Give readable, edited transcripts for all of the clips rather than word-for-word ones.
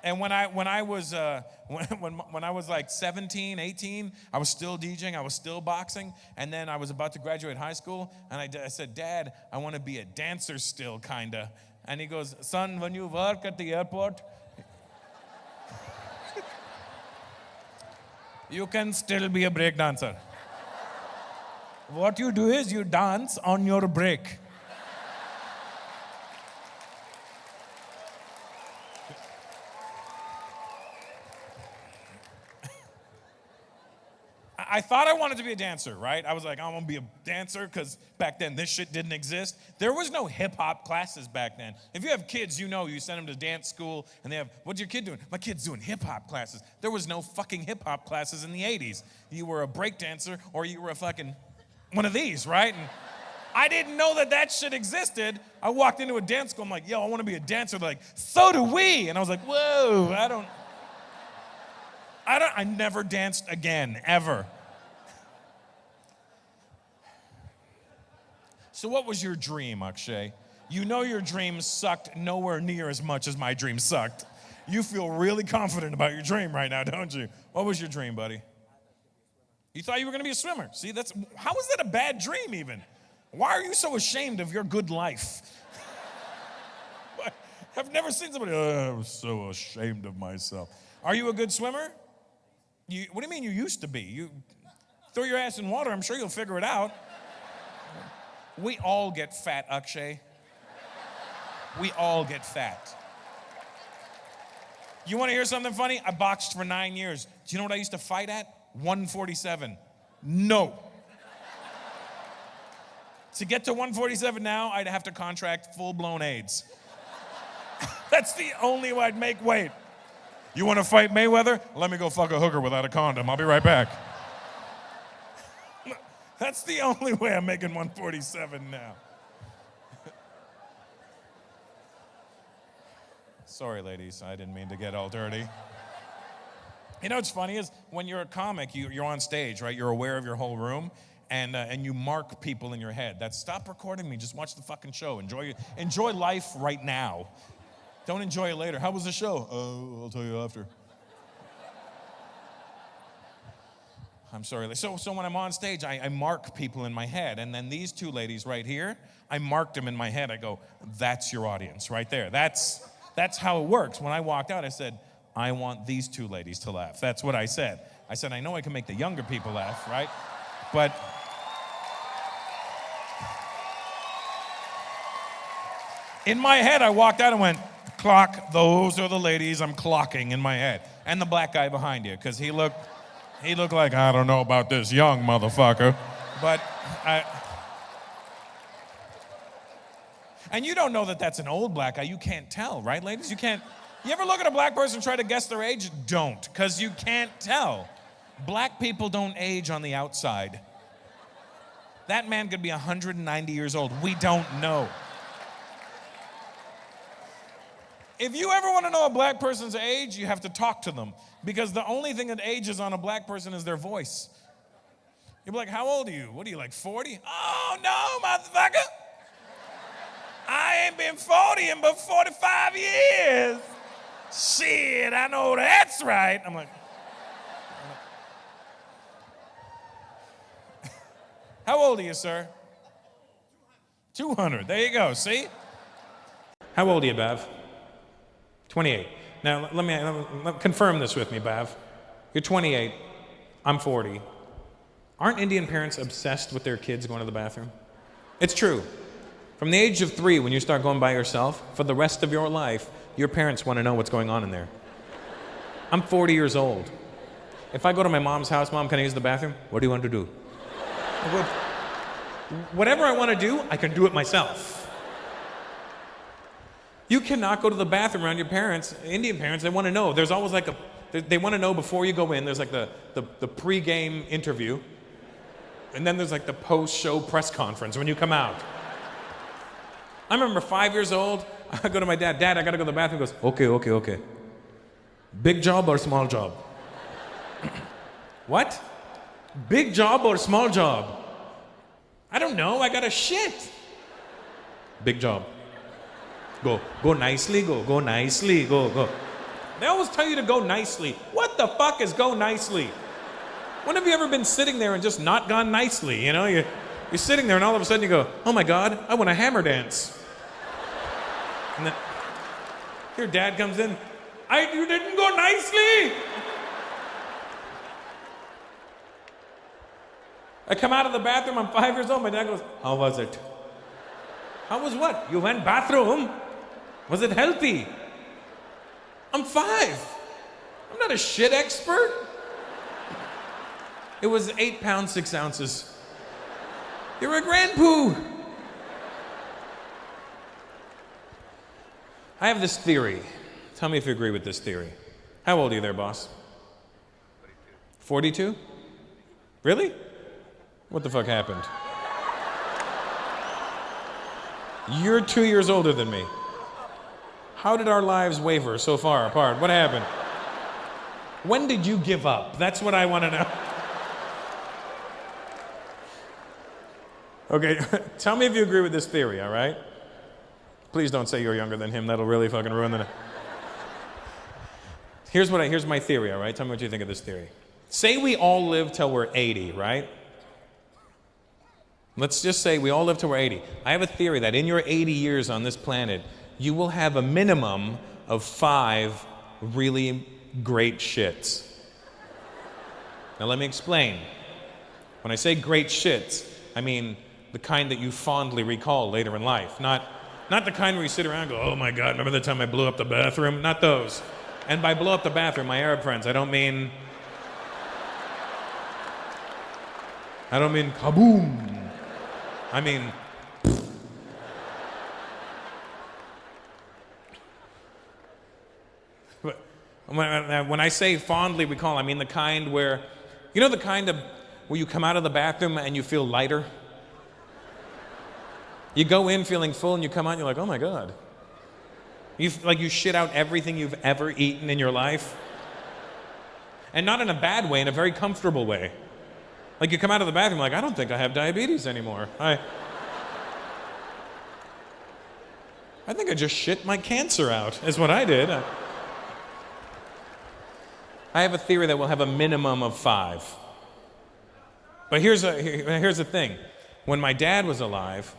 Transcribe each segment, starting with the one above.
And when I was when I was like 17, 18, I was still DJing, I was still boxing, and then I was about to graduate high school, and I said, Dad, I want to be a dancer still, kinda. And he goes, son, when you work at the airport, you can still be a break dancer. What you do is you dance on your break. I thought I wanted to be a dancer, right? I was like, I want to be a dancer because back then this shit didn't exist. There was no hip-hop classes back then. If you have kids, you know you send them to dance school and they have, what's your kid doing? My kid's doing hip-hop classes. There was no fucking hip-hop classes in the 80s. You were a break dancer or you were a fucking one of these, right? And I didn't know that shit existed. I walked into a dance school, I'm like, yo, I want to be a dancer. They're like, so do we. And I was like, whoa, I never danced again, ever. So what was your dream, Akshay? You know your dream sucked nowhere near as much as my dream sucked. You feel really confident about your dream right now, don't you? What was your dream, buddy? You thought you were going to be a swimmer. See, how is that a bad dream even? Why are you so ashamed of your good life? I've never seen somebody, I'm so ashamed of myself. Are you a good swimmer? What do you mean you used to be? You throw your ass in water, I'm sure you'll figure it out. We all get fat, Akshay. We all get fat. You want to hear something funny? I boxed for 9 years. Do you know what I used to fight at? 147. No. To get to 147 now, I'd have to contract full-blown AIDS. That's the only way I'd make weight. You want to fight Mayweather? Let me go fuck a hooker without a condom. I'll be right back. That's the only way I'm making 147 now. Sorry, ladies, I didn't mean to get all dirty. You know what's funny is when you're a comic, you're on stage, right? You're aware of your whole room, and you mark people in your head. That's stop recording me, just watch the fucking show. Enjoy life right now. Don't enjoy it later. How was the show? Oh, I'll tell you after. I'm sorry. So when I'm on stage, I mark people in my head. And then these two ladies right here, I marked them in my head. I go, that's your audience right there. That's how it works. When I walked out, I said, I want these two ladies to laugh. That's what I said. I said, I know I can make the younger people laugh, right? But in my head, I walked out and went, clock, those are the ladies I'm clocking in my head. And the black guy behind you, because he looked like, I don't know about this young motherfucker. But and you don't know that that's an old black guy. You can't tell, right, ladies? You can't. You ever look at a black person and try to guess their age? Don't, because you can't tell. Black people don't age on the outside. That man could be 190 years old. We don't know. If you ever want to know a black person's age, you have to talk to them. Because the only thing that ages on a black person is their voice. You'll be like, how old are you? What are you, like 40? Oh, no, motherfucker. I ain't been 40 in but 45 years. Shit, I know that's right. I'm like, how old are you, sir? 200. There you go, see? How old are you, Bev? 28. Now, let me confirm this with me, Bev. You're 28. I'm 40. Aren't Indian parents obsessed with their kids going to the bathroom? It's true. From the age of 3, when you start going by yourself, for the rest of your life, your parents want to know what's going on in there. I'm 40 years old. If I go to my mom's house, Mom, can I use the bathroom? What do you want to do? Whatever I want to do, I can do it myself. You cannot go to the bathroom around your parents. Indian parents, they want to know. There's always like they want to know before you go in. There's like the pre-game interview. And then there's like the post-show press conference when you come out. I remember 5 years old, I go to my dad, Dad, I got to go to the bathroom. He goes, okay. Big job or small job? What? Big job or small job? I don't know, I got a shit. Big job. Go nicely, go nicely, go. They always tell you to go nicely. What the fuck is go nicely? When have you ever been sitting there and just not gone nicely? You know, you're sitting there and all of a sudden you go, oh my God, I want a hammer dance. And then your dad comes in, you didn't go nicely. I come out of the bathroom, I'm 5 years old, my dad goes, how was it? How was what? You went bathroom? Was it healthy? I'm 5. I'm not a shit expert. It was 8 pounds, 6 ounces. You're a grandpoo. I have this theory. Tell me if you agree with this theory. How old are you there, boss? 42. 42? Really? What the fuck happened? You're 2 years older than me. How did our lives waver so far apart? What happened? When did you give up? That's what I want to know. Okay, tell me if you agree with this theory, all right? Please don't say you're younger than him. That'll really fucking ruin the... Here's my theory, all right? Tell me what you think of this theory. Say we all live till we're 80, right? Let's just say we all live till we're 80. I have a theory that in your 80 years on this planet, you will have a minimum of 5 really great shits. Now let me explain. When I say great shits, I mean the kind that you fondly recall later in life. Not the kind where you sit around and go, oh my God, remember the time I blew up the bathroom? Not those. And by blow up the bathroom, my Arab friends, I don't mean kaboom. I mean, when I say fondly recall, I mean the kind where, you know the kind of where you come out of the bathroom and you feel lighter? You go in feeling full and you come out and you're like, oh my God. You shit out everything you've ever eaten in your life. And not in a bad way, in a very comfortable way. Like you come out of the bathroom like, I don't think I have diabetes anymore. I think I just shit my cancer out, is what I did. I have a theory that we'll have a minimum of 5. But here's the thing. When my dad was alive,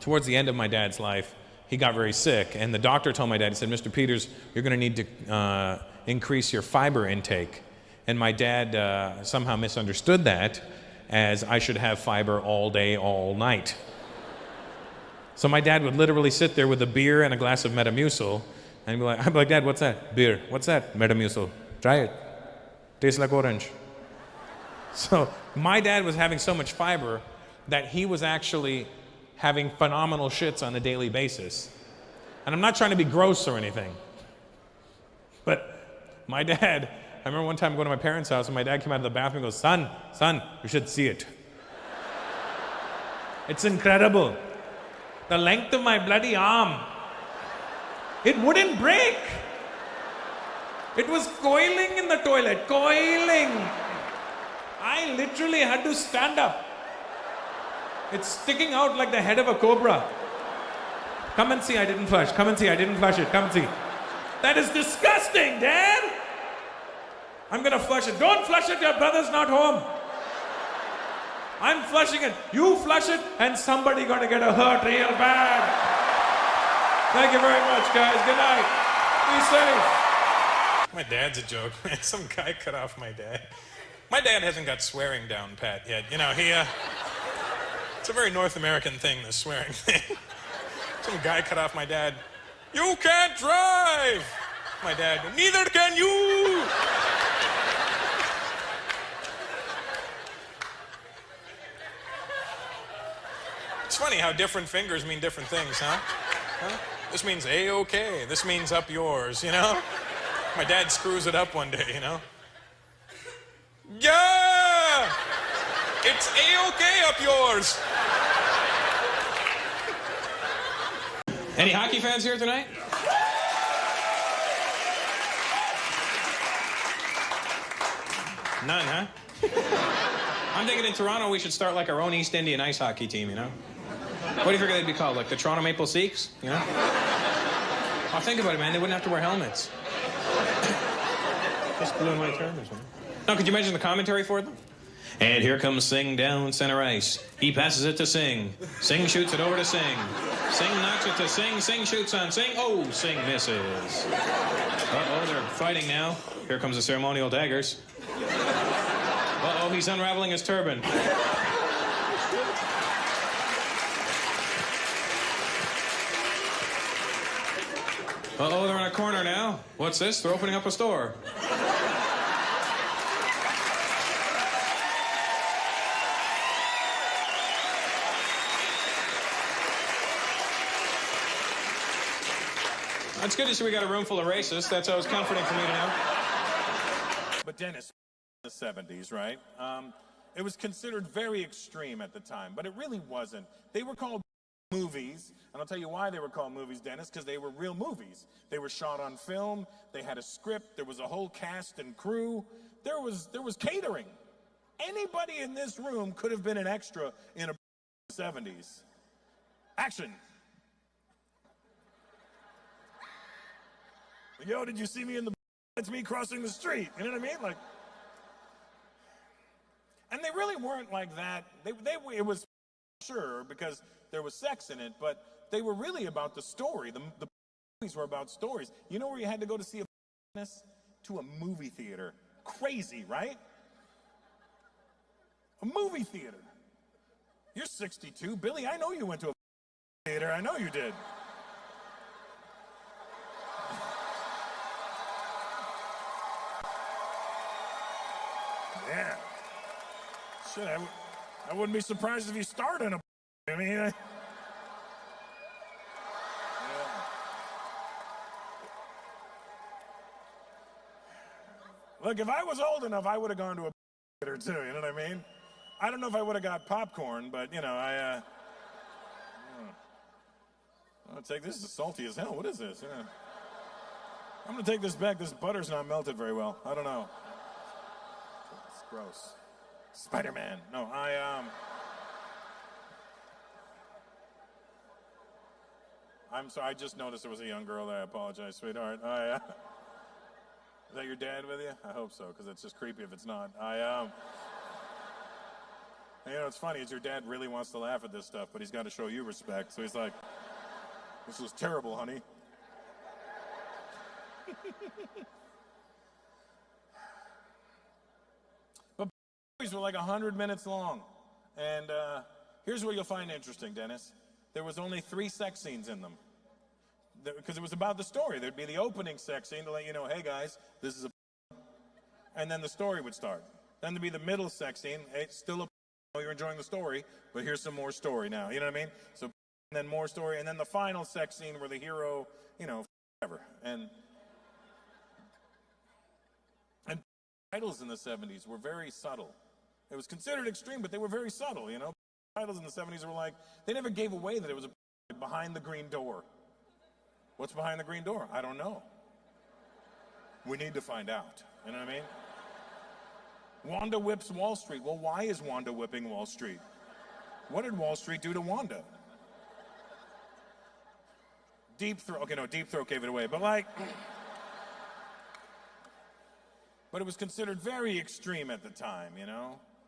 towards the end of my dad's life, he got very sick, and the doctor told my dad, he said, Mr. Peters, you're going to need to increase your fiber intake. And my dad somehow misunderstood that as I should have fiber all day, all night. So my dad would literally sit there with a beer and a glass of Metamucil, and I'd be like, Dad, what's that? Beer. What's that? Metamucil. Try it. Tastes like orange. So my dad was having so much fiber that he was actually having phenomenal shits on a daily basis. And I'm not trying to be gross or anything, but my dad, I remember one time going to my parents' house and my dad came out of the bathroom and goes, son, you should see it. It's incredible. The length of my bloody arm. It wouldn't break. It was coiling in the toilet, coiling. I literally had to stand up. It's sticking out like the head of a cobra. Come and see, I didn't flush. Come and see, I didn't flush it. Come and see. That is disgusting, Dad. I'm gonna flush it. Don't flush it, your brother's not home. I'm flushing it. You flush it, and somebody gonna get hurt real bad. Thank you very much, guys. Good night. Be safe. My dad's a joke. Some guy cut off my dad. My dad hasn't got swearing down pat yet. You know, it's a very North American thing, this swearing thing. Some guy cut off my dad. You can't drive! My dad, neither can you! It's funny how different fingers mean different things, huh? This means A-okay. This means up yours, you know? My dad screws it up one day, you know? Yeah! It's A-okay up yours! Any hockey fans here tonight? None, huh? I'm thinking in Toronto we should start like our own East Indian ice hockey team, you know? What do you figure they'd be called? Like the Toronto Maple Seeks, you know? Oh, think about it, man. They wouldn't have to wear helmets. Just blue and white terms, man. No, could you imagine the commentary for them? And here comes Singh down center ice. He passes it to Singh. Singh shoots it over to Singh. Singh knocks it to Singh. Singh shoots on Singh. Oh, Singh misses. Uh-oh, they're fighting now. Here comes the ceremonial daggers. Uh-oh, he's unraveling his turban. Uh-oh, they're in a corner now. What's this? They're opening up a store. It's good to see we got a room full of racists. That's always comforting for me to know. But Dennis, in the 70s, right? It was considered very extreme at the time, but it really wasn't. They were called movies, and I'll tell you why they were called movies, Dennis, because they were real movies. They were shot on film, they had a script, there was a whole cast and crew, there was catering. Anybody in this room could have been an extra in a 70s. Action. Yo, did you see me in the it's me crossing the street, you know what I mean? Like, and they really weren't like that. It was sure because there was sex in it, but they were really about the story. The movies were about stories. You know where you had to go to see a to a movie theater. Crazy, right? A movie theater. You're 62, Billy. I know you went to a theater. I know you did. Yeah. Shit, I wouldn't be surprised if you started in a I mean, yeah. Look, if I was old enough, I would have gone to a theater too, you know what I mean? I don't know if I would have got popcorn, but, you know, I'll take this. Is salty as hell. What is this? Yeah. I'm going to take this back. This butter's not melted very well. I don't know. It's gross. Spider-Man. No, I'm sorry. I just noticed there was a young girl there. I apologize, sweetheart. Is that your dad with you? I hope so, because it's just creepy if it's not. You know, it's funny is your dad really wants to laugh at this stuff, but he's got to show you respect. So he's like, "This was terrible, honey." But movies were like 100 minutes long. And here's what you'll find interesting, Dennis. There was only 3 sex scenes in them. Because it was about the story. There'd be the opening sex scene to let you know, hey guys, this is a and then the story would start. Then there'd be the middle sex scene. It's still a you're enjoying the story, but here's some more story now. You know what I mean? So and then more story, and then the final sex scene where the hero, you know, whatever. And titles in the 70s were very subtle. It was considered extreme, but they were very subtle, you know. Titles in the 70s were like, they never gave away that it was a behind the green door. What's behind the green door? I don't know. We need to find out. You know what I mean? Wanda whips Wall Street. Well, why is Wanda whipping Wall Street? What did Wall Street do to Wanda? Deep Throat. Okay, no, Deep Throat gave it away. But like, but it was considered very extreme at the time, you know?